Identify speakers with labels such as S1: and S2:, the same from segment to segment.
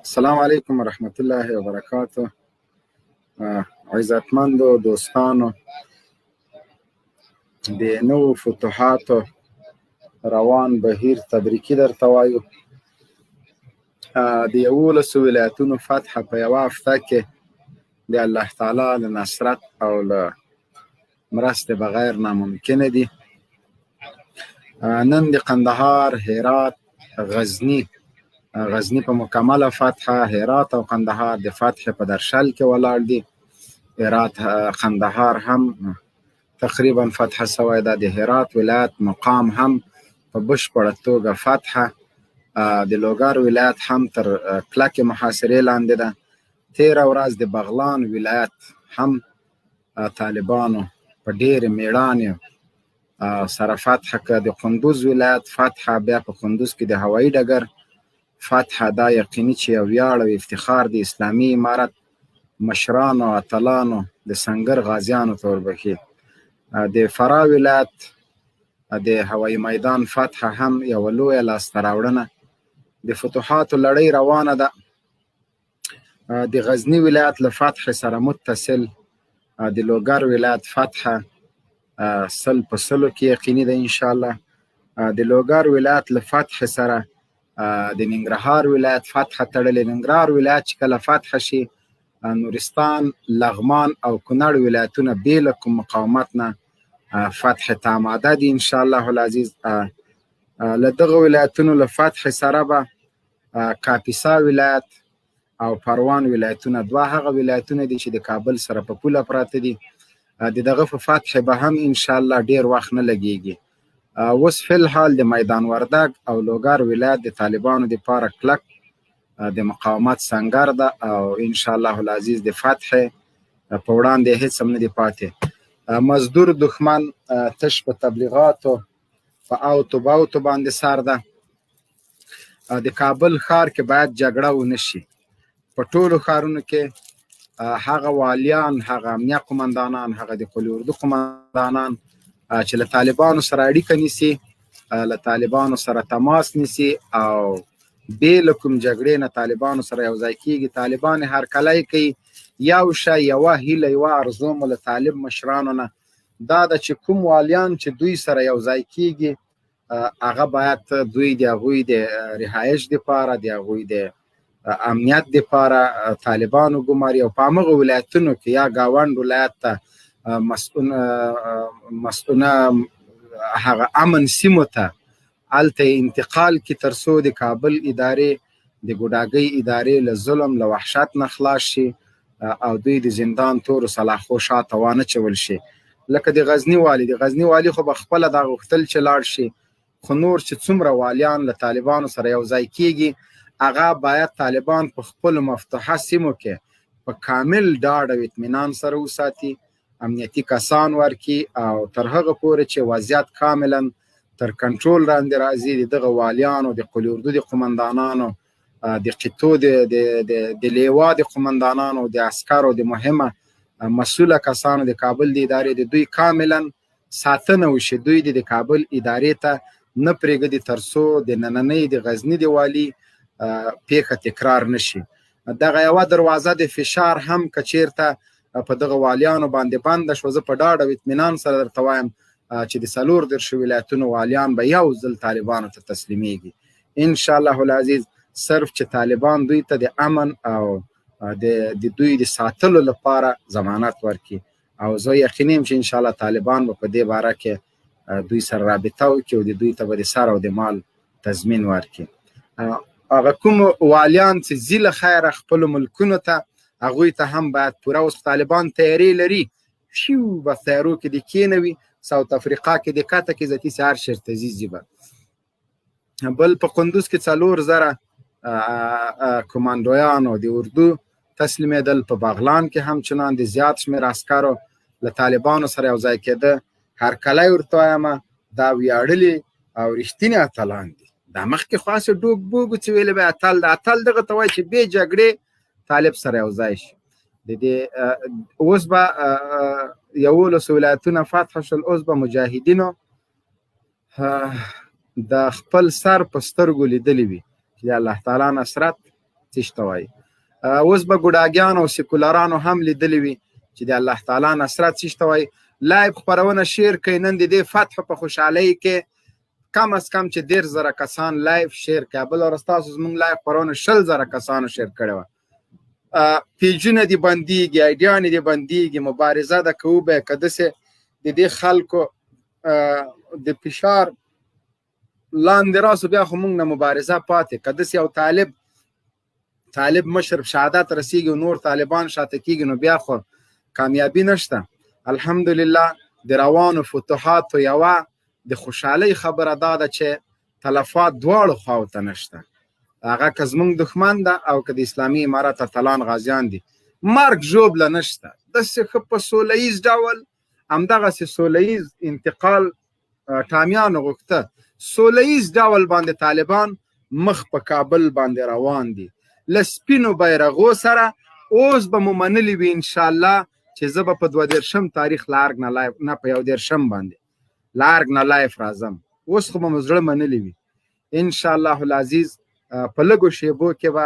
S1: السلام علیکم ورحمت الله وبرکاته. عزتمندو دوستانو، د نوو فتوحاتو روان بهیر تبریکي درته وایو. د 11 ولایتونو فتح په یوه هفته کې د الله تعالی له نصرت او له مرستې بغیر ناممکنه دي. نن د قندهار، هرات، غزني په مکمله فتحه، هرات او قندهار د فتح په درشل کې ولاړ دي. قندهار هم تقریبا فتح شوی ده. د هرات ولایت مقام هم په بشپړه توګه فتحه. د لوګر ولایت هم تر کلکې محاصرې لاندې ده. تیره ورځ د بغلان ولایت هم طالبانو په ډېرې میړانې سره فتح کړه. د کندوز ولایت فتح، بیا په کندوز کې د هوایي ډګر فتح. دا یقیني چې یو ویاړ او افتخار د اسلامي امارت مشرانو او اتلانو د سنگر غازیانو ته وربخي. د فراه ولایت د هوایي میدان فتح هم یوه لویه لاسته راوړنه. د فتوحاتو لړۍ روانه ده. د غزني ولایت له فتح سره متصل د لوګر ولایت فتح 100% کې یقیني ده انشاءالله. د لوګر ولایت له فتح سره د ننګرهار ولایت فتح تړلې. ننګرهار ولایت چې کله فتح شي، نورستان، لغمان او کونړ ولایتونه بې له کوم مقاومت نه فتح ته آماده دي انشاءالله العزیز. له دغه ولایتونو له فتح سره به کاپیسا ولایت او پروان ولایتونه، دوه هغه ولایتونه دي چې د کابل سره په پوله پراته دي، د دغه په فتح به هم انشاءالله ډیر وخت نه لګیږي. اوس فی الحال د میدان وردګ او لوګر ولایت د طالبانو دپاره کلک د مقاومت سنگر ده او انشاءالله العزیز د فتح په وړاندې هیڅ هم نه دی پاتې. مزدور دښمن تش په تبلیغاتو په اوتو باوتو باندې سر ده. د کابل ښار کې باید جګړه ونه شي. په ټولو ښارونو کې هغه والیان، هغه امنیه قمندانان، هغه د قلي اردو قمندانان چې له طالبانو سره اړیکه نیسي، له طالبانو سره تماس نیسي او بې له کوم جګړې نه طالبانو سره یو ځای کېږي. طالبان هرکلی کوي یو شی، یوه هیله، یوه ارزو مو له طالب مشرانو نه دا ده چې کوم والیان چې دوی سره یو ځای کېږي هغه باید دوی د هغوی د رهایش دپاره، د هغوی د امنیت دپاره طالبانو ګماري او په همغه ولایتونو کې یا ګاونډ ولایت ته مسؤونه هغه امن سیمو ته هلته انتقال کی تر څو د کابل ادارې د ګوډاګۍ ادارې له ظلم له وحشت نه خلاص شي او دوی د زندان تورو سلاخو شاته وانه چول شي. لکه د غزني والی خو به خپله دا غوښتل چې لاړ شي، خو نور چې څومره والیان له طالبانو سره یو ځای کېږي هغه باید طالبان په خپلو مفتوحه سیمو کې په کامل ډاډ او اطمینان سره وساتي، امنیتي کسان ورکړي او تر هغه پورې چې وضعیت کاملا تر کنټرول لاندې راځي د دغه والیانو، د قلي اردو د قمندانانو، د قطو د لیوا د قمندانانو، د عسکرو د مهمه مسؤله کسانو د کابل د ادارې د دوی کاملا ساتنه وشي. دوی د کابل ادارې ته نه پرېږدي تر څو د نننۍ د غزني د والي پیښه تکرار نشي. دغه یوه دروازه د فشار هم که چیرته په دغه والیانو باندې بنده شوه، زه په ډاډ او اطمینان سره درته وایم چې د 34 ولایتونو والیان به یو ځل طالبانو ته تسلیمیږي انشاءالله العزیز، صرف چې طالبان دوی ته د امن او د دوی د ساتلو لپاره ضمانت ورکړي او زه یقیني یم چې انشاءالله طالبان به په دې باره کې دوی سره رابطه وکړي او د دوی ته به د سر او د مال تضمین ورکړي. هغه کوم والیان چې ځي له خیره خپلو ملکونو ته هغوی ته هم باید پوره، اوس طالبان تیارې لري، شیو به تیارو کې د کېنوي، ساوت افریقا کې د کته کې ذاتي سهار شرطه ځي به. بل په قندوز کې 4000 کمانډویانو د اردو تسلیمېدل. په بغلان کې همچنان د زیات شمېر عسکرو له طالبانو سره یو ځای کېده. هرکلی ورته وایم دا ویاړلي او رښتینې اتلان دي. دا مخکې خو هسې ډوک بوګو چې ویلې به اتل د اتل دغه ته وایي چې بې جګړې طالب سره یو ځای شي. د دې اوس به 11 ولایتونه فتح شول. اوس به مجاهدینو د خپل سر په سترګو لیدلی وي چې د الله تعالی نصرت څه ته وایي. اوس به ګوډاګیان او سیکولرانو هم لیدلی وي چې د الله تعالی نصرت څه ته وایي. لایو خپرونه شیر کوي، نن د دې فتح په خوشحالۍ کې کم از کم چې 10,000 کسان لایو شیر کوي. بل ورځ تاسو زموږ لایو خپرونه 20,000 کسانو شیر کړې وه. پیجونه دې بندېږي، ایډیانې دې بندېږي، مبارزه ده کوو به که داسې د دې خلکو د فشار لاندې راسو بیا خو موږ نه مبارزه پاتې. که داسې یو طالب مشر شهادت رسیږي او نور طالبان شاته کېږي نو بیا خو کامیابي نشته. الحمدلله د روانو فتوحاتو یوه د خوشحالۍ خبره دا ده چې تلفات دواړو خواو ته نشته. هغه که زموږ دښمن ده او که د اسلامي امارت اتلان غازیان دي، مرګ ژوبله نشته. داسې ښه په سوله ییز ډول همدغسې سوله ییز انتقال ټامیانو غوښته، سوله ییز ډول باندې طالبان مخ په کابل باندې روان دي له سپینو بیرغو سره. اوس به مو منلي وي انشاءالله چې زه به په 22 تاریخ له ارګ نه لایف نه په 21 باندې له ارګ نه لایف راځم. اوس خو به مو زړه منلي وي انشاءالله العزیز. په لږو شیبو کې به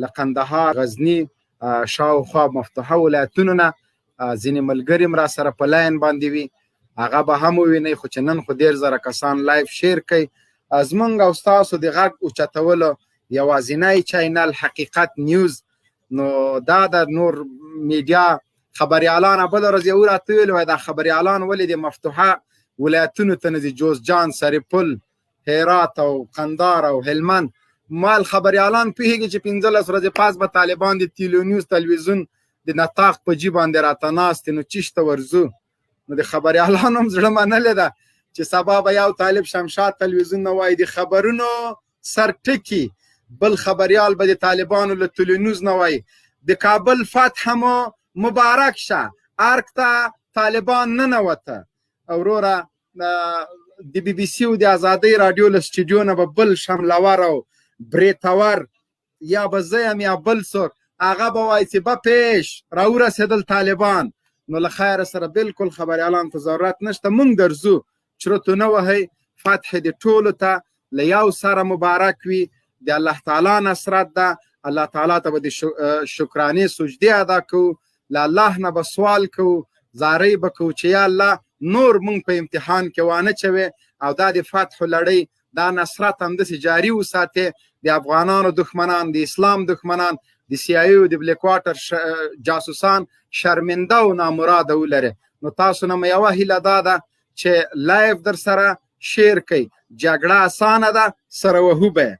S1: له قندهار، غزني، شاوخوا مفتوحه ولایتونو نه ځینې ملګري هم را سره په لاین باندې وي، هغه به هم ووینئ. خو چې نن خو 10,000 کسان لایف شیر کوي. زمونږ او ستاسو د غږ اوچتولو یوازینی چینل حقیقت نیوز، نو دا د نور میډیا خبریالان بل ورځ یو راته ویل وای دا خبریالان ولې د مفتوحه ولایتونو ته نه ځي، جوزجان، سرپل، هرات او قندهار او هلمند. مال خبریالان پوهېږي چې 15 ورځې پاس به طالبان د تیلو نیوز تلویزیون د نطاق په جي باندې راته ناست نو چشته ورځو. نو د خبریالانو هم زړه منلې ده چې سبا به یو طالب شمشاد تلویزیون نه وایي د خبرونو سر ټکي، بل خبریال به د طالبانو له تیلو نیوز نه وایي د کابل فتح مو مبارک شه، ارګ ته طالبان ننوته. وروره د بي بي سي او د ازادۍ راډیو له سټوډیو نه به بل شملور او بریتور یا به زه یم یا بل څوک هغه به وایي چې به پیش راورسېدل طالبان. نو له خیره سره بالکل خبریالانو ته ضرورت نشته. موږ درځو، چرتو نه وهئ. فتح د ټولو ته له یو سره مبارک وي. د الله تعالی نصرت ده. الله تعالی ته به د شکرانې سجدې ادا کوو، له الله نه به سوال کوو، زارۍ به کوو چې یا الله نور موږ په امتحان کې وانه چوي او دا د فتح لړۍ دا نصرت همداسې جاري وساتې. د افغانانو دښمنان، د اسلام دښمنان، د سی آی او د بلیک واټر جاسوسان شرمنده او نامراده ولري. نو تاسو نه مې یوه هیله دا ده چې لایف در سره شیر کوي. جګړه اسانه ده، سره وهو به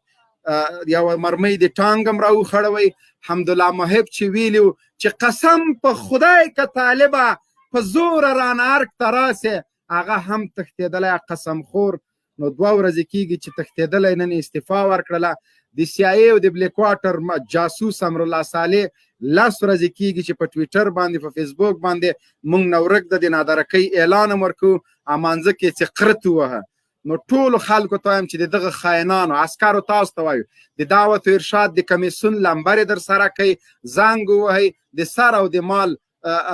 S1: یو مرمۍ د ټانګ هم راوخړوئ. حمدالله محب چې ویلي چې قسم په خدای که طالبه په زوره رانه ارګ ته راسې هغه هم تښتېدلی قسم خور. نو 2 ورځې کېږي چې تښتېدلی، نن استعفا ورکړله. د سی آی ای او د بلیک واټر جاسوس امرالله صالح 10 ورځې کېږي چې په ټویټر باندې په فیسبوک باندې موږ نه ورک د نادرکۍ اعلان هم ورکوو، امانځه کې چې قرت ووهه. نو ټولو خلکو ته وایم چې دغه خاینانو عسکرو تاسو ته وایو د دعوت و ارشاد د کمیسیون لمبرې در سره کوي، زنګ ووهئ، د سر او د مال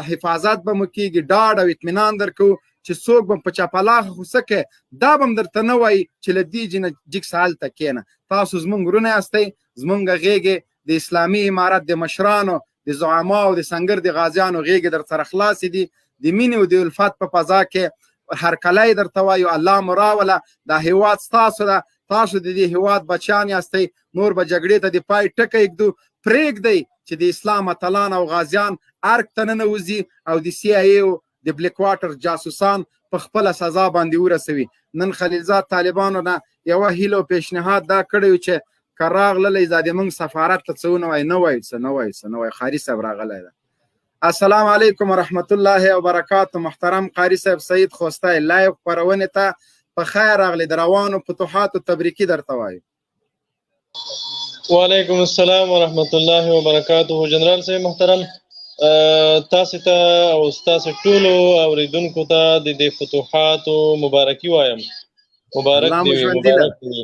S1: حفاظت به مو کېږي، ډاډ او اطمینان درکوو چې څوک به په چپلاخه خو څه کوي دا به هم درته نه وایي چې له دې جې نه جګ څه هلته کښېنه. تاسو زموږ ورونه یاستئ، زموږ غېږې د اسلامي امارت د مشرانو، د زعماو، د سنګر د غازیانو غېږې در سره خلاصې دي. د مینې او د الفت په فضا کې هرکلی درته وایو الله مو راوله. دا هېواد ستاسو ده، تاسو د دې هېواد بچیان یاستئ. نور به جګړې ته د پای ټکی ږدو. پرېږدئ چې د اسلام اتلان او غازیان ارګ ته ننوځي او د سی آی ای او د بلیک واټر جاسوسان په خپله سزا باندې ورسوي. نن خلیلزاد طالبانو نه یوه هیله او پیشنهاد دا کړی و چې که راغللی دا د موږ سفارت ته څه ونه وایي، نه وایو څه، نه وایو څه، نه وایو. قاري صاحب راغلی ده. السلام علیکم ورحمت الله وبرکاته. محترم قاري صاحب سعید خوستی لایو خپرونې ته په خیر راغلی. د روانو فتوحاتو تبریکي درته وایو.
S2: وعلیکم السلام ورحمت الله وبرکاته. جنرال صاحب محترم، تاسو ته او تاسو ټولو اوریدونکو ته د دې فتوحاتو مبارکي وایم. مبارک دی، مبارک دی.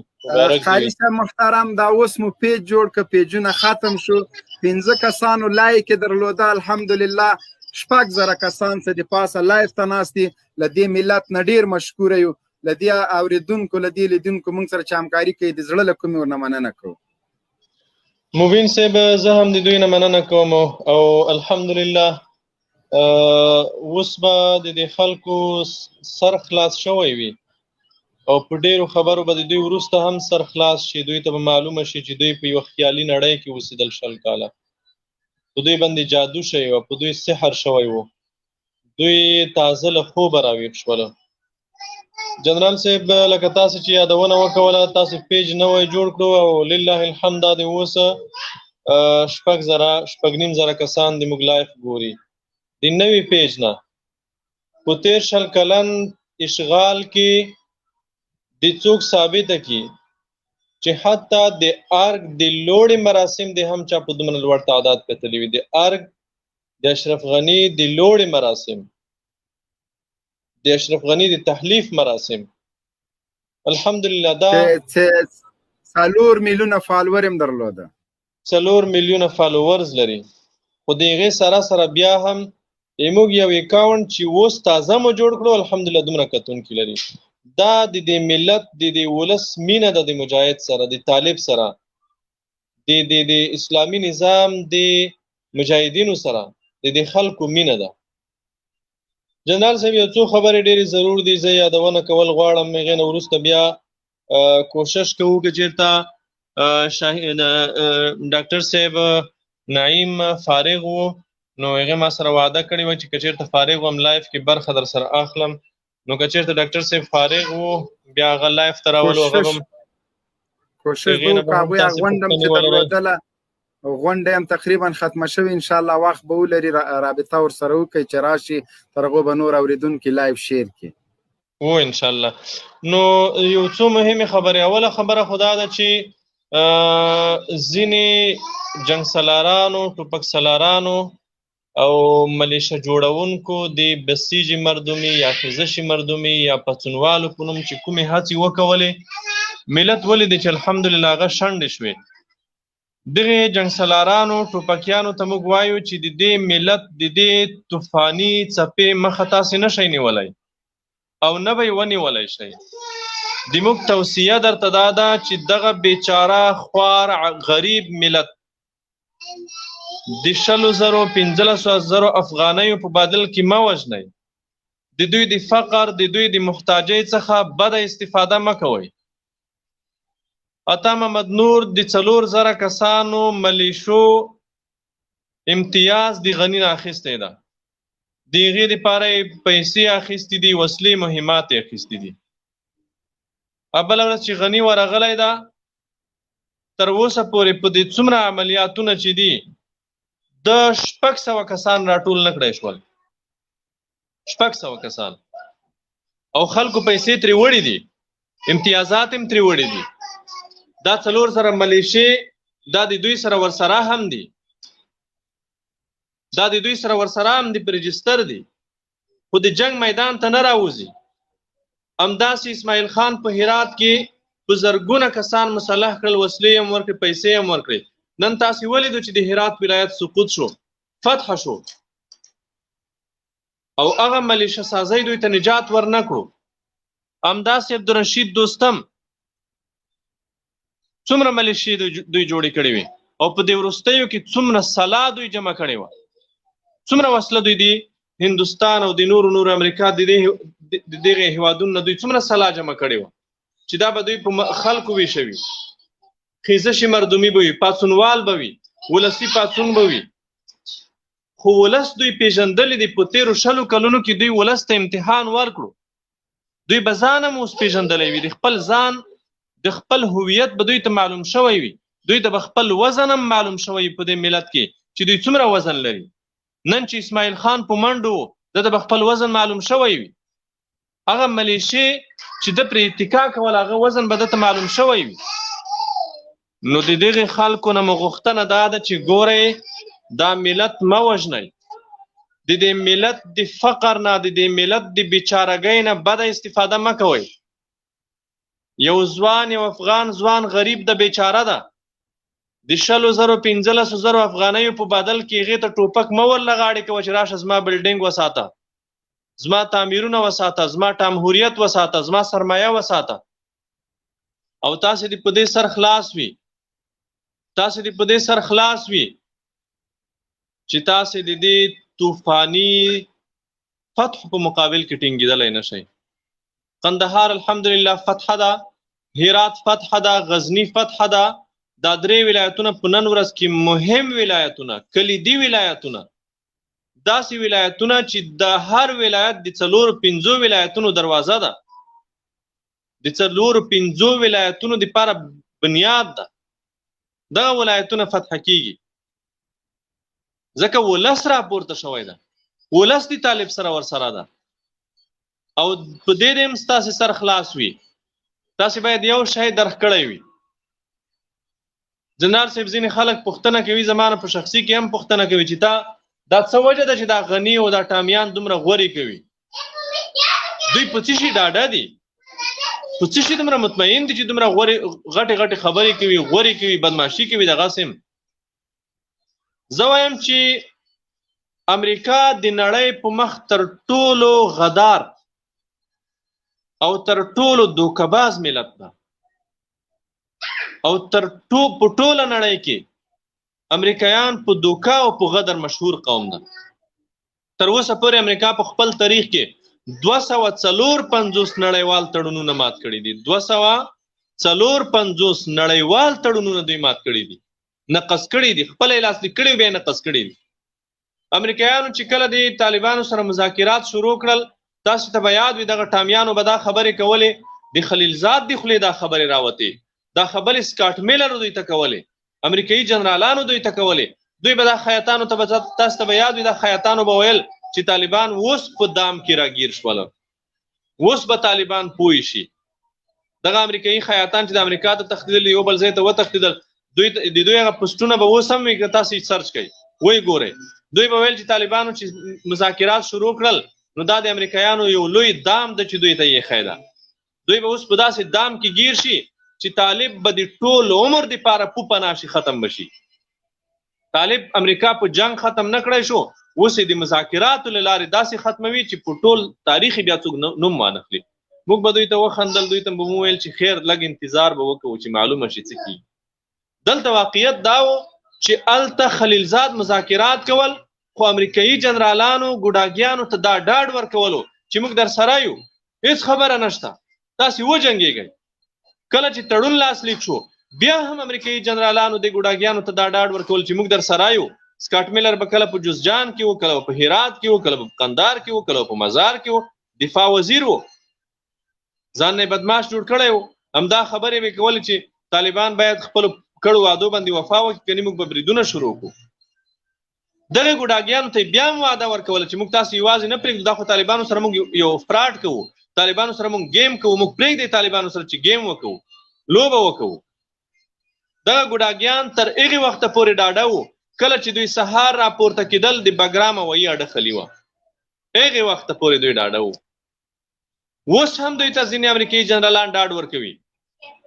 S1: قاري صاحب محترم، دا اوس مو پیج جوړ که پیجونه ختم شو. 15 کسانو لایک درلوده الحمدلله. 6,000 کسان څه د پاسه لایف ته ناست دي. له دې ملت نه ډېر مشکوره یو، له دې اوریدونکو، له دې لیدونکو موږ سره چې همکاري کوي د زړه له کومې ورنه مننه کوو.
S2: مبین صاحب زه هم د دوی نه مننه کوم او الحمدلله اوس به د دې خلکو سر خلاص شوی وي او په ډیرو خبرو به د دوی وروسته هم سر خلاص شي. دوی ته به معلومه شي چې دوی په یوه خیالي نړۍ کې اوسېدل 20 کاله. په دوی باندې جادو شوی و، په دوی سحر شوی و، دوی تازه له خوبه راویښ شوله. جنرال صاحب لکه تاسو چې یادونه وکوله، تاسو پیج نوی جوړ کړو او لله الحمد دا د اوسه 6,500 کسان د موږ لایف ګوري. د نوی پیج نه په 13 کلن اشغال کې د څوک ثابته کی چې حتی د ارګ د لوړې مراسم د هم چا په دومره لوړ تعداد کتلی وي. د ارګ د اشرف غنی د لوړې مراسم، د اشرف غنی د تحلیف مراسم، الحمدلله دا
S1: 4 میلیونه فالوور هم درلوده،
S2: 4 میلیونه فالوورز لري. خو د هغې سره بیا هم موږ یو اکاونټ چې اوس تازه مو جوړ کړو الحمدلله دومره کتونکي لري. دا د دې ملت د دې ولس مینه ده، د مجاهد سره، د طالب سره، د اسلامي نظام د مجاهدینو سره د دې خلکو مینه ده. جنرال صاحب یو څو خبرې ډېرې ضرور دي، زه یادونه کول غواړم. هغې نه وروسته بیا کوشش کوو که چېرته ډاکټر صاحب نعیم فارغ و نو هغې ما سره وعده کړې وه چې که چېرته فارغ وم لایف کې برخه در سره اخلم. نو که چېرته ډاکټر صاحب فارغ و بیا هغه لایف ته راولو، هغه به
S1: کوشش وکړو. هغوی غونډه هم چې درلودله، غونډه هم تقریبا ختمه شوې، انشاءالله وخت به ولري رابطه ورسره وکړئ چې راشي، تر هغو به نور اورېدونکي لایف شیر کړي.
S2: و انشاءالله. نو یو څو مهمې خبرې. اوله خبره خو دا ده چې ځینې جنګ سالارانو، ټوپک سالارانو او ملیشه جوړونکو د بسیجي مردمي یا خزشي مردمي یا پڅونوالو په نوم چې کومې هڅې وکولې، ملت ولیدې چې الحمدلله هغه شنډې شوې. دغې جنګ سالارانو ټوپکیانو ته موږ وایو چې د دې ملت د دې طوفاني څپې مخه تاسې نشئ نیولی او نه به یې ونیولی شئ. د موږ توصیه درته دا ده چې دغه بیچاره خوار غریب ملت د 15,000 افغانیو په بدل کې مه وژنئ. د دوی د فقر، د دوی د محتاجۍ څخه بده استفاده مه کوئ. عطا محمد نور د 4,000 کسانو ملیشو امتیاز د غني نه اخیستی ده. د هغې دپاره یې پیسې اخیستې دي، وسلې مهمات یې اخیستې دي. بله ورځ چې غني ورغلی ده، تر اوسه پورې په دې څومره عملیاتونه چې دي د 600 کسان راټول نه کړی شول. 600 کسان او خلکو پیسې ترې وړي دي، امتیازات هم ترې وړي دي. دا 4,000 ملیشې دا د دوی سره ورسره هم دي، دا د دوی سره ورسره هم دي، په رجستر دي، خو د جنگ میدان ته نه راوځي. همداسې اسماعیل خان په هرات کې په زرګونه کسان مسلح کړل، وسلې هم ورکړې، پیسې هم ورکړې. نن تاسې ولیدو چې د هرات ولایت سقوط شو، فتح شو او هغه ملیشه سازۍ دوی ته نجات ورنه کړو. همداسې عبدالرشید دوستم څومره ملیشې دوی جوړې کړې وي او په دې وروستیو کې څومره سلا دوی جمع کړې وه، څومره وسله دوی د هندوستان او د نورو امریکا د دغې هیوادونو نه دوی څومره سلا جمع کړې وه چې دا به دوی په خلکو ویشوي. خیزشي مردمي به وي، پاڅونوال به وي، ولسي پاڅون به وي. خو ولس دوی پیژندلې دي. په 13 کلونو کې دوی ولس ته امتحان ورکړو. دوی به ځان هم اوس پیژندلی وي، د خپل ځان، د خپل هویت به دوی ته معلوم شوی وي. دوی ته به خپل وزن هم معلوم شوی په دې ملت کې چې دوی څومره وزن لري. نن چې اسماعیل خان په منډو ده ته به خپل وزن معلوم شوی وي. هغه ملیشې چې ده پرې اتکا کول، هغه وزن به ده ته معلوم شوی وي. نو د دغې خلکو نه مو غوښتنه دا ده چې ګورئ دا ملت مه وژنئ. د دې ملت د فقر نه، د دې ملت د بیچارګۍ نه بده استفاده مه کوئ. یو ځوان، یو افغان ځوان غریب د بیچاره ده، د 15,000 افغانیو په بدل کې هغې ته ټوپک مه ورلغاړې کوه چې راشه زما بلډینګ وساته، زما تعمیرونه وساته، زما جمهوریت وساته، زما سرمایه وساته. او تاسې دې په دې سر خلاص وي. تاسو دې په دې سر خلاص وي چې تاسو دې طوفاني فتح په مقابل کې ټینګېدلی نه شئ. قندهار الحمدلله فتح ده، هرات فتح ده، غزنی فتح ده. دا درې ولایتونه په نن ورځ کې مهم ولایتونه، کلیدي ولایتونه، داسې ولایتونه چې د هر ولایت د 4-5 ولایتونو دروازه ده، د 4-5 ولایتونو دپاره بنیاد ده. دغه ولایتونه فتح کیږي ځکه ولس راپورته شوی ده، ولس د طالب سره ورسره ده او په دې هم ستاسې سر خلاص وي. تاسې باید یو شی درک کړی وي. جنرال صاحب ځینې خلک پوښتنه کوي، زما نه په شخصي کې هم پوښتنه کوي چې دا څه وجه ده چې دا غني او دا ټامیان دومره غورې کوي؟ دوی په څه شي ډاډه دي؟ په څه شي دومره مطمئن دي چې دومره غټې خبرې کوي، غورې کوي، بدماشي کوي؟ دغسې هم زه وایم چې امریکا د نړۍ په مخ تر ټولو غدار او تر ټولو دوکه‌باز ملت ده او په ټوله نړۍ کې امریکایان په دوکه او په غدر مشهور قوم ده. تر اوسه پورې امریکا په خپل تاریخ کې 254 نړیوال تړونونه مات کړي دي. 254 نړیوال تړونونه دوی مات کړي دي، نقض کړي دي، خپل لاسلیک کړي بیا نقض کړي دي. امریکایانو چې کله د طالبانو سره مذاکرات شروع کړل، تاسو ته به یاد وي دغه ټامیانو به دا خبرې کولې، د خلیلزاد د خولې دا خبرې راوتې، دا خبرې سکاټ میلر دوی ته کولې، امریکایي جنرالانو دوی ته کولې. دوی به دا خیاطانو ته، تاسو ته به یاد وي دا خیاطانو به ویل چې طالبان اوس په دام کې راګیر شول، اوس به طالبان پوه شي. دغه امریکایي خیاطان چې د امریکا ته تښتېدل، یو بل ځای ته وتښتېدل، دوی هغه پوسټونه به اوس هم وي که تاسو سرچ کوئ وایي ګورئ. دوی به ویل چې طالبانو چې مذاکرات شروع کړل نو دا د امریکایانو یو لوی دام ده چې دوی ته یې ایښی ده. دوی به اوس په داسې دام کې ګیر شي چې طالب به د ټول عمر دپاره پوپه ناشي ختم بشي. طالب امریکا په جنگ ختم نه کړی شو، اوس یې د مذاکراتو له لارې داسې ختموي چې په ټول تاریخ بیا څوک نوم وانخلي. موږ به دوی ته وخندل، دوی ته به مو ویل چې خیر لږ انتظار به وکړو چې معلومه شي څه کیږي. دلته واقعیت دا و چې هلته خلیلزاد مذاکرات کول، خو امریکایي جنرالانو ګوډاګیانو ته دا ډاډ ورکولو چې موږ در سره یو، هېڅ خبره نشته، تاسې وجنګېږئ. کله چې تړون لاسلیک شو بیا هم امریکایي جنرالانو د ګوډاګیانو ته دا ډاډ ورکول چې موږ در سره یو. سکاټ میلر به کله په جوزجان کې و، کله په هرات کې و، کله په قندهار کې و، کله په مزار کې و، دفاع وزیر و، ځان نه بدماش جوړ کړی و. همدا خبرې به کولې چې طالبان باید خپلو کړو وعدو باندې وفا وکړي، کنې موږ به بریدونه شروع کړو. دغه ګوډاګیانو ته بیا هم وعده ورکوله چې موږ تاسو یوازې نه پرېږدو، دا خو طالبانو سره موږ یو فراډ کوو، طالبانو سره موږ گیم کوو، موږ پرېږدئ طالبانو سره چې گیم وکړو، لوبه وکړو. دغه ګوډاګیان تر هغې وخته پورې ډاډه وو کله چې دوی سهار راپورته کېدل د بګرام هوایي اډه خالي وه، هغې وخته پورې دوی ډاډه وو. اوس هم دوی ته ځینې امریکایي جنرالان ډاډ ورکوي.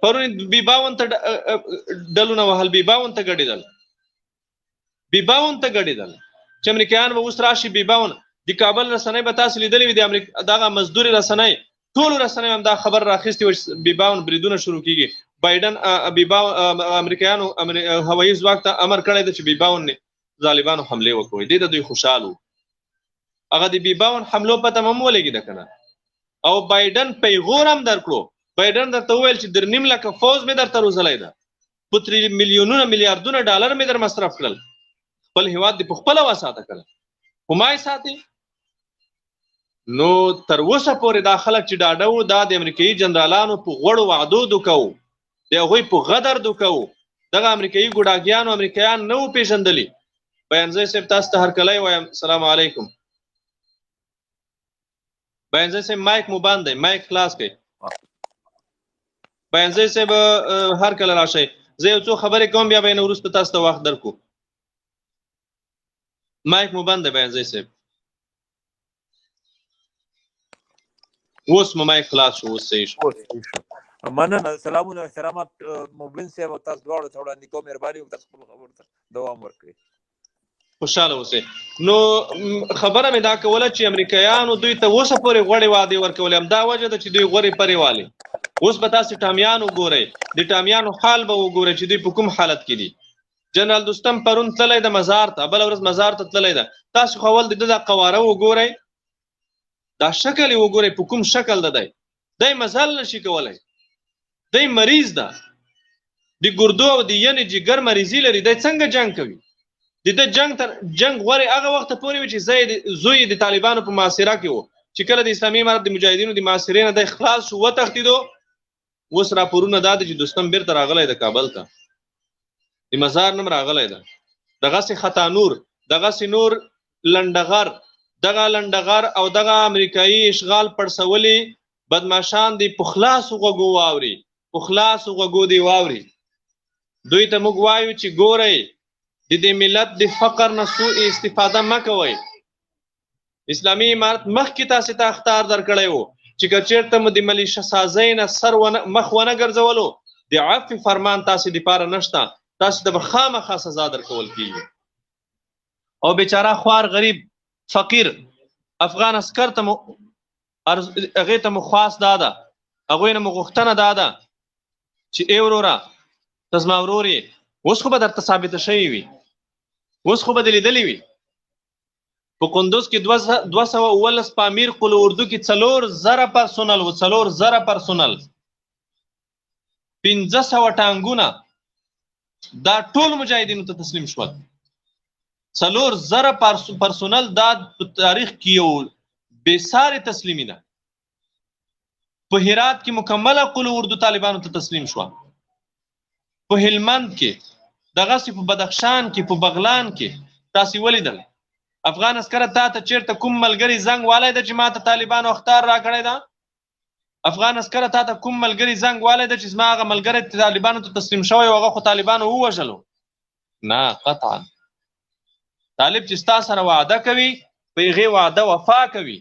S2: پرون بي-52 ته ډلونه وهل، بي-52 ته ګډېدل، بي-52 ته ګډېدل چې امریکایان به اوس راشي. بي-52 د کابل رسنۍ به تاسو لیدلې وي، د دغه مزدوري رسنۍ، ټولو رسنیو هم دا خبر راخیستې وه چې بي-52 بریدونه شروع کېږي. بایډن امریکایانو هوایي ځواک ته امر کړی دی چې بي-52 طالبانو حملې وکړي. دې ته دوی خوشحال وو. هغه د بي-52 حملو پته هم ولګېده که نه، او بایډن پیغور هم درکړو. بایډن درته وویل چې 3.5 لکه فوز مې درته روزلی ده، په میلیونونه میلیاردونه ډالر مې در مصرف کړل، خپل هېواد دې په خپله وساته کړه، خو ما یې ساتې. نو تر اوسه پورې دا خلک چې ډاډه وو دا د امریکایي جنرالانو په غوړو وعدو دوکه وو، د هغوی په غدر دوکه وو. دغه امریکایي ګوډاګیانو امریکایان نه وو پېژندلي. بیانزی صاحب تاسو ته هرکلی وایم، السلام علیکم. بیانزی صاحب مایک مو بند دی، مایک خلاص کړئ. بیانزی صاحب هر کله راشئ، زه یو څو خبرې کوم بیا به یې نه وروسته تاسو ته وخت درکړو. مایک مو بند دی بیانزی صاحب، اوس مو مایک خلاص شو، اوس صحیح شو.
S3: مننه، سلامونه احترامات مبین صاحب او تاسو دواړو ته وړاندې کوم، مهرباني وکړئ خپل خبرو ته دوام ورکړئ.
S2: خوشحاله اوسئ. نو خبره مې دا کوله چې امریکایانو دوی ته اوسه پورې غوړې وعدې ورکولې، همدا وجه ده چې دوی غورې پرې والي. اوس به تاسې ټامیان وګورئ، د ټامیانو حال به وګورئ چې دوی په کوم حالت کې دي. جنرال دوستم پرون تللی د مزار ته، بل ورځ مزار ته تللی ده. تاسو خو اول د قواره وګورئ، دا شکل یې وګورئ په کوم شکل ده. دی مزل نشي کولی، دی مریض ده، د ګردو او د ینې جګر مریضي لري. دی څنګه جنگ کوي؟ د جنگ غوړې هغه وخت پورې وي چې زوی د طالبانو په معاصره کې و، چې کله د اسلامي امارت د مجاهدینو د معاصرې نه دی خلاص شو وتښتېدو. اوس راپورونه دا دي چې دوستم بیرته راغلی د کابل ته، د مزار نوم راغلی ده. دغسې خطا نور، دغسې نور لنډغر، دغه لنډغر او دغه امریکایي اشغال پړسولي بدماشان دی په خلاصو غوږو واوري، په خلاصو غوږو دی واوري. دوی ته موږ وایو چې ګورئ د دې ملت د فقر نه سوء استفاده مه کوئ. اسلامي امارت مخکې تاسې ته اخطار درکړی و چې که چېرته مو د ملیشه سازۍ نه مخ ونه ګرځولو، د عفو فرمان تاسې دپاره نشته، تاسې ته به خامخا سزا درکول کېږي. او بیچاره خوار غریب فقیر افغان عسکر ته مو هغې ته مو خواست دا ده، هغوی نه مو غوښتنه دا ده چې ای وروره ته زما ورور یې، اوس خو به درته ثابته شوي وي، اوس خو به دې لیدلي وي. په کندوز کې 219 په امیر قل اردو کې 4,000 پرسونل و، 4,000 پرسونل، 500 ټانګونه، دا ټول مجاهدینو ته تسلیم شول. 4,000 پرسونل دا په تاریخ کې یو بېسارې تسلیمي ده. په هرات کې مکمله قل اردو طالبانو ته تسلیم شوه. په هلمند کې، دغسې په بدخشان کې، په بغلان کې تاسې ولیدل. افغان عسکره تا ته چېرته کوم ملګري زنګ والی ده چې ما ته طالبانو اخطار راکړی ده؟ افغان عسکره تا ته کوم ملګري زنګ والی ده چې زما هغه ملګری طالبانو ته تسلیم شوی او هغه خو طالبانو ووژلو؟ نه، قطعا. طالب چې ستا سره وعده کوي په هغې وعده وفا کوي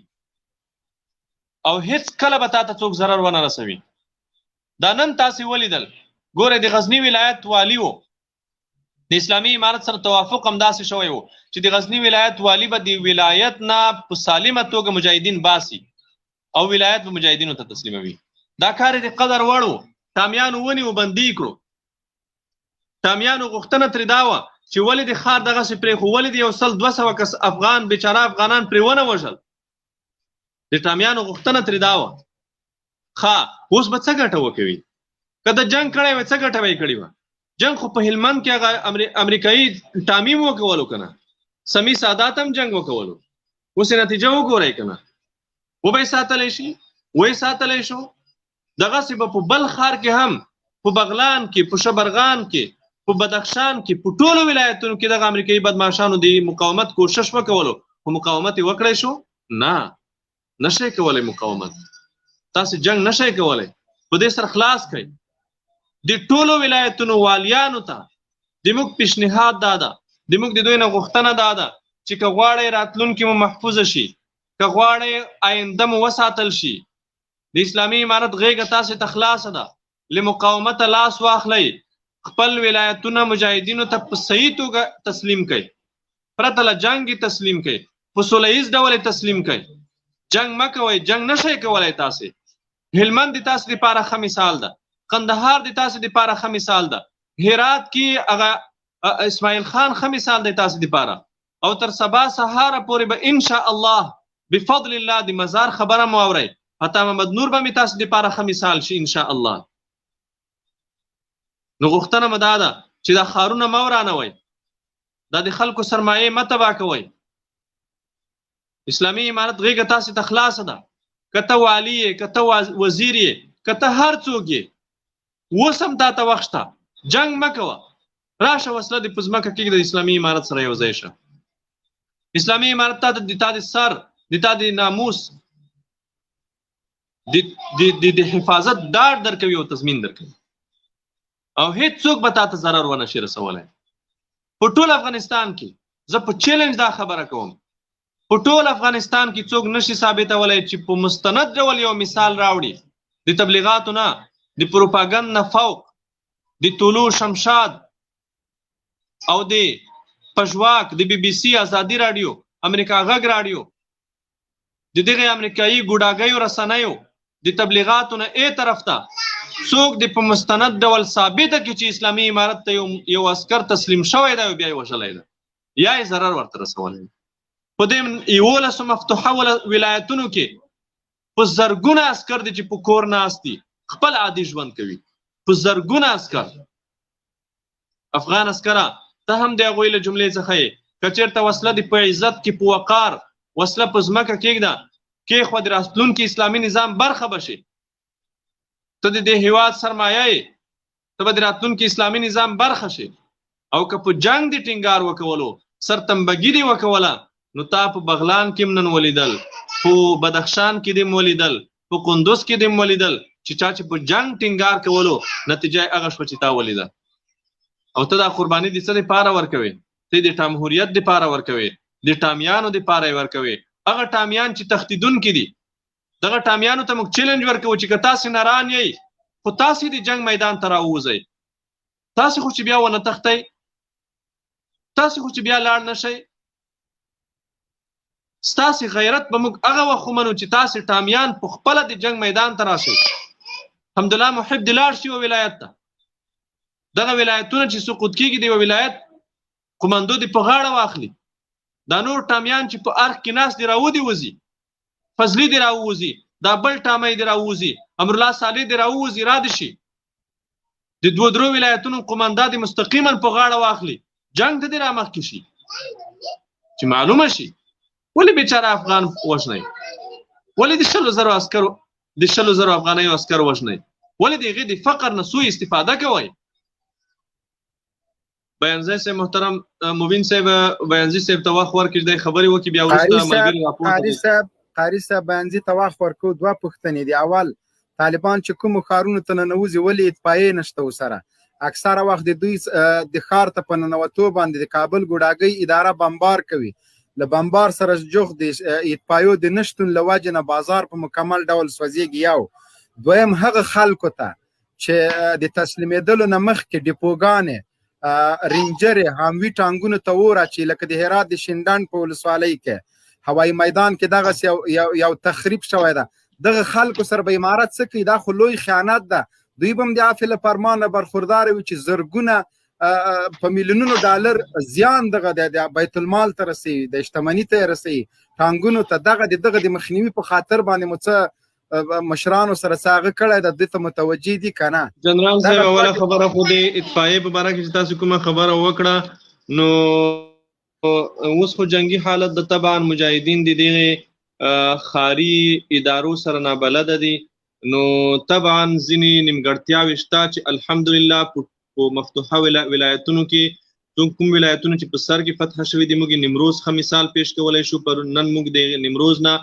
S2: او هیڅ کله به تا ته څوک ضرر ونه رسوي. دا نن تاسې ولیدل، ګورئ د غزني ولایت والي و، د اسلامي امارت سره توافق هم داسې شوی و چې د غزني ولایت والي به د ولایت نه په سالمه توګه مجاهدین باسي او ولایت به مجاهدینو ته تسلیموي. دا کار د قدر وړ و. ټامیانو ونیو، بندي کړو. ټامیانو غوښتنه ترې دا وه چې ولې د ښار دغسې پرېښو، ولې د 100-200 کس افغان بیچاره افغانان پرې ونه وژل. د ټامیانو غوښتنه ترې دا وه. ښه، اوس به څه ګټه وکوي؟ که د جنګ کړی وی څه ګټه به یې کړې وه؟ جنګ خو په هلمند کې هغه امریکایي ټامي وکولو که نه، سمی سادات هم جنګ وکولو. اوس یې نتیجه وګورئ که نه، وبه یې ساتلی شي؟ ویې ساتلی شو؟ دغسې به په بل ښار کې هم، په بغلان کې، په شبرغان کې، په بدخشان کې، په ټولو ولایتونو کې دغه امریکایي بدماشانو د مقاومت کوشش وکولو، خو مقاومت یې وکړی شو؟ نه، نشئ کولی مقاومت. تاسې جنګ نشئ کولی. په دې سره خلاص کړئ. د ټولو ولایتونو والیانو ته د موږ پیشنهاد دا ده، د موږ د دوی نه غوښتنه دا ده چې که غواړئ راتلونکي مو محفوظه شي، که غواړئ آینده مو وساتل شي، د اسلامي امارت غېږه تاسې ته خلاصه ده، له مقاومته لاس واخلئ، خپل ولایتونه مجاهدینو ته په صحیح توګه تسلیم کړئ، پرته له جنګ تسلیم کړئ، په سوله ییز ډول تسلیم کړئ. جنګ مه کوئ، جنګ نشئ کولی. تاسې هلمند د تاسې دپاره ښه مثال ده، قندهار د تاسې دپاره ښه مثال ده، هرات کې هغه اسماعیل خان ښه مثال دی تاسې دپاره، او تر سبا سهاره پورې به انشاء الله بفضل الله د مزار خبره مو اورئ. عطا محمد نور به مې تاسې دپاره ښه مثال شي انشاء الله. نو غوښتنه مو دا ده چې دا ښارونه مه ورانوئ، دا د خلکو سرمایې مه تباه کوئ. اسلامي امارت غېږه تاسې ته خلاصه ده. که ته والي یې، که ته وزیر یې، که ته هر څوک یې، اوس هم تا ته وخت شته. جنګ مه کوه، راشه وسله دې په ځمکه کېږده، د اسلامي امارت سره یو ځای شه. اسلامي امارت تا ته د تا د سر، د تا د ناموس، د حفاظت ډاډ درکوي او تضمین درکوي، او هیڅ څوک به تا ته ضرر ونه شي رسولی. په ټول افغانستان کې زه په چیلنج دا خبره کوم، په ټول افغانستان کې څوک نشي ثابتولی چې په مستند ډول یو مثال راوړي د تبلیغاتو نه، د پروپاګند نه فوق، د طلوع شمشاد او د پژواک، د BBC، ازادي راډیو، امریکا غږ راډیو، د دغه امریکایي ګوډاګیو رسنیو د تبلیغاتو نه ای طرف ته څوک د په مستند ډول ثابته کړي چې اسلامي امارت ته یو عسکر تسلیم شوی دی او بیا یې وژلی دی یا یې ضرر ورته رسولی په دې 11 مفتوحه ولایتونو کې په زرګونه عسکر دي چې په کور ناست دي خپل عادي ژوند کوي په زرګونه عسکر افغان عسکره ته هم د هغوی له جملې څخه یې که چېرته وسله دي په عزت کې په وقار وسله په ځمکه کېږده کېښوه د راتلونکي اسلامي نظام برخه به شي ته د دې هېواد سرمایه یې ته به د راتلونکي اسلامي نظام برخه شي او که په جنگ د ټینګار وکولو سرتنبګي دې وکوله نو تا په بغلان کې نن ولیدل په بدخشان کې دې ولیدل په قندوز کې دې ولیدل چې چا چې په جنگ ټینګار کولو نتیجه یې هغه شوه چې تا ولیده او ته دا قرباني د څه دپاره ورکوې ته د جمهوریت دپاره ورکوې د ټامیانو دپاره یې ورکوې هغه ټامیان چې تښتېدونکي دي دغه ټامیانو ته موږ چیلنج ورکوو چې که تاسې نران یئ خو تاسې د جنگ میدان ته راووځئ تاسې خو چې بیا ونه تښتئ تاسې خو چې بیا لاړ نه شئ ستاسې غیرت به موږ هغه وخت ومنو چې تاسې ټامیان په خپله د جنگ میدان ته راشئ حمدالله محب دې لاړ شي یوه ولایت ته دغه ولایتونه چې سقوط کېږي د یوه ولایت قمندو دې په غاړه واخلي دا نور ټامیان چې په ارګ کې ناست دي راودې وځي فضلي دې راووځي دا بل ټامی دې راووځي امرالله صالح دې راووځي را دې شي د 2-3 ولایتونو قمندا دې مستقیما په غاړه واخلي جنگ ته دې رامخکې شي چې معلومه شي ولې بیچاره افغان وژنئ ولې د 100,000 افغانیو عسکرو وژنئ ولې د هغې د فقر نه سوء استفاده کوئ بیانزی صاحب محترم مبین صاحب بیانزی صاحب ته وخت ورکړي دی خبرې وکړي بیا وروسته ملګري راپورته
S1: قاري صاحب بیانزي ته وخت ورکړو 2 پوښتنې دي اول طالبان چې کومو ښارونو ته ننوځي ولې اطفایې نشته ورسره اکثره وخت د دوی د ښار ته په ننوتو باندې د کابل ګوډاګۍ اداره بمبار کوي له بمبار سره جوخ د اطفایو د نشتون له وجې نه بازار په مکمل ډول سوځېږي یو دویم هغه خلکو ته چې د تسلیمېدلو نه مخکې ډیپوګانې رینجرې حاموي ټانګونو ته وراچي لکه د هرات د شینډنډ په ولسوالۍ کې هوایي میدان کې دغسې یو تخریب شوی ده دغه خلکو سره به امارت څه کوي دا خو لوی خیانت ده دوی به هم د عفو له فرمان نه برخورداره وي چې زرګونه په میلیونونو ډالر زیان دغه د بیت المال ته رسوي د شتمني ته یې رسوي ټانګونو ته دغه د مخنیوي په خاطر باندې مو څه مشرانو سره څه کړی ده دې ته متوجه دي که نه
S2: جنرال صاحب اوله خبره خو د اطفایې په باره کې چې تاسو کومه خبره وکړه نو اوس خو جنګي حالت د طبعا مجاهدین د دغې ښاري ادارو سره نابلده دي نو طبعا ځینې نیمګړتیاوې شته چې الحمدلله په مفتوحه ولایتونو کې کوم ولایتونه چې په سر کې فتح شوي دي موږ نیمروز ښه مثال پیش کولی شو پر نن موږ د نیمروز نه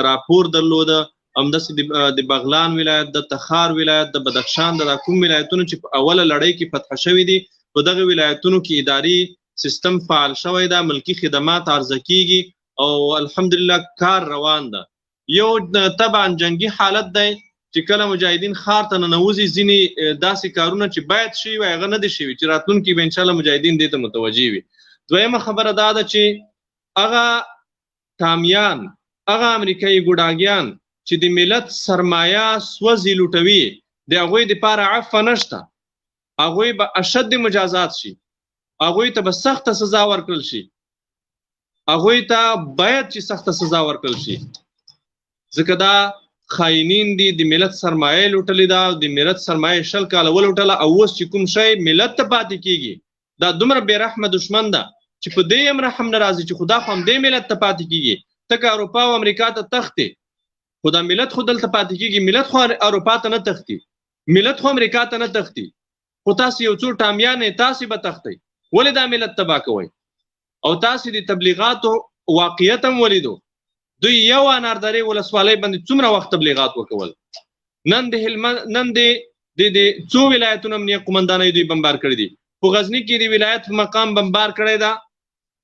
S2: راپور درلوده همداسې د بغلان ولایت د تخار ولایت د بدخشان د کوم ولایتونو چې په اوله لړۍ کې فتح شوي دي په دغه ولایتونو کې اداري سیستم فعال شوی ده ملکي خدمات عرضه کیږي او الحمدلله کار روان ده یو طبعا جنگي حالت دی چې کله مجاهدین ښار ته ننوځي ځینې داسې کارونه چې باید شوي وي هغه نه دي شوي چې راتلونکي به انشاءالله مجاهدین دې ته متوجه وي دویمه خبره دا ده چې هغه ټامیان هغه امریکایي ګوډاګیان چې د ملت سرمایه سوځي لوټوي د هغوی دپاره عفو نشته هغوی به اشد مجازات شي هغوی ته به سخته سزا ورکړل شي هغوی ته باید چې سخته سزا ورکړل شي ځکه دا خاینین دي د ملت سرمایه لوټلې ده د ملت سرمایه 20 کاله ولوټله او اوس چې کوم شی ملت ته پاتې کیږي دا دومره بېرحمه دشمن ده چې په دې هم رحم نه راځي چې خدا خو همدې ملت ته پاتې کیږي ته که اروپا او امریکا ته تښتې خو دا ملت خو دلته پاتې کیږي ملت خو اروپا ته نه تښتي ملت خو امریکا ته نه تښتي خو تاسې یو څو ټامیان تاسې به تښتئ ولې دا ملت تباه کوئ او تاسې د تبلیغاتو واقعیت هم ولیدو دوی یو اناردرې ولسوالۍ باندې څومره وخت تبلیغات وکول نن د څو ولایتونو امنیه قمندانۍ دوی بمبار کړي دي په غزني کې د ولایت په مقام بمبار کړی ده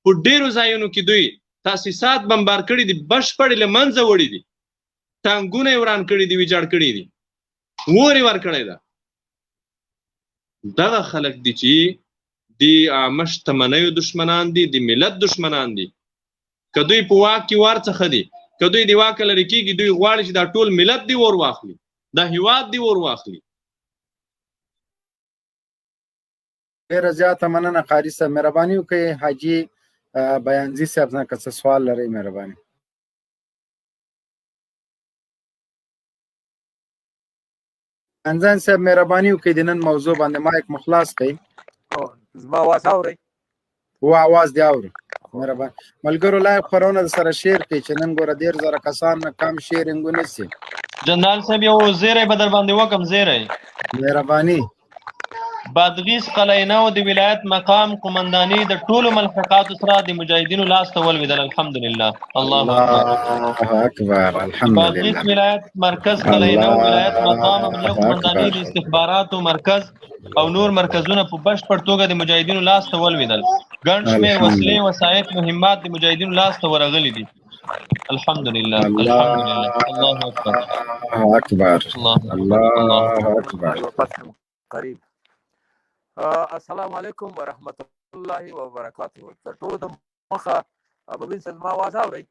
S2: په ډېرو ځایونو کې دوی تاسیسات بمبار کړي دي بشپړ له منځه وړي دي ټانګونه یې وران کړي دي ویجاړ کړي دي اور یې ورکړی ده دغه خلک دي چې د عامه شتمنیو دشمنان دي د ملت دشمنان دي که دوی په واک کې ورڅخه دي که دوی د واکه لرې کېږي دوی غواړي چې دا ټول ملت دي ور واخلي دا هیواد دي ور واخلي
S1: ډیره زیاته مننه قاری صاحب، مهرباني وکړئ حاجي بیانزي صاحب نه که څه سوال لرئ مهرباني. انزان صاحب مهرباني وکړئ د نن موضوع باندې مایک مخلاص کړئ.
S3: زما आवाज اورئ؟
S1: و आवाज دی اورو. مهرباني ملګرو لایق خپرونه سره شیر کړئ چې نن ګوره 1.5 کسان نه کم شیرینګونه سي.
S2: جنرال صاحب یو زیری به در باندې وکم زیری.
S1: مهرباني.
S2: بادغیس قلعه نو د ولایت مقام قومنداني د ټولو ملحقاتو سره د مجاهدینو لاس ته ولوېدل. الحمدلله. الله
S1: اکبر. الحمدلله.
S2: بادغیس ولایت مرکز قلعه نو ولایت مقام عملیه قومنداني د استخباراتو مرکز او نور مرکزونه په بشپړ توګه د مجاهدینو لاس ته ولوېدل. ګڼ شمېر وسلې وسایط مهمات د مجاهدینو لاس ته ورغلي دي. الحمدلله. الحمدلله. الله اکبر.
S1: الله اکبر. الله اکبر.
S3: قریب. السلام علیکم ورحمت الله وبرکاته. ټول د مخه ابو بن سلمہ आवाज اورئ؟